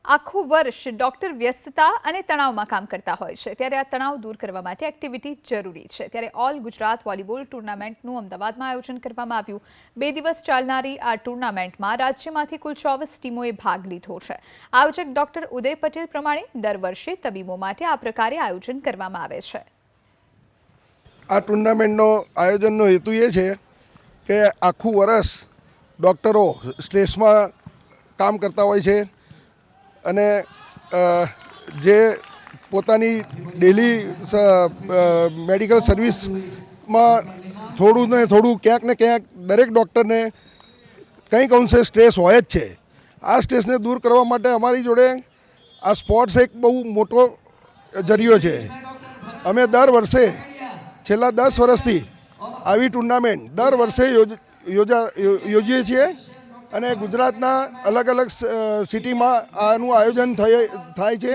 આખું વર્ષ ડોક્ટર વ્યસ્તતા અને તણાવમાં કામ કરતા હોય છે, ત્યારે આ તણાવ દૂર કરવા માટે એક્ટિવિટી જરૂરી છે। ત્યારે ઓલ ગુજરાત વોલીબોલ ટુર્નામેન્ટનું અમદાવાદમાં આયોજન કરવામાં આવ્યું। 2 દિવસ ચાલનારી આ ટુર્નામેન્ટમાં રાજ્યમાંથી કુલ 24 ટીમોએ ભાગ લીધો છે। આયોજક ડોક્ટર ઉદય પટેલ પ્રમાણે દર વર્ષે તબીબો માટે આ પ્રકારે આયોજન કરવામાં આવે છે। આ ટુર્નામેન્ટનો આયોજનનો હેતુ એ છે કે આખું વર્ષ ડૉક્ટરો સ્ટ્રેસમાં કામ કરતા હોય છે અને જે પોતાની ડેલી મેડિકલ સર્વિસમાં થોડું ને થોડું ક્યાંક ને ક્યાંક દરેક ડૉક્ટરને કંઈક અંશે સ્ટ્રેસ હોય જ છે। આ સ્ટ્રેસને દૂર કરવા માટે અમારી જોડે આ સ્પોર્ટ્સ એક બહુ મોટો જરિયો છે। અમે દર વર્ષે છેલ્લા 10 વર્ષથી આવી ટુર્નામેન્ટ દર વર્ષે યોજીએ છીએ અને ગુજરાતના અલગ અલગ સિટીમાં આનું આયોજન થાય છે।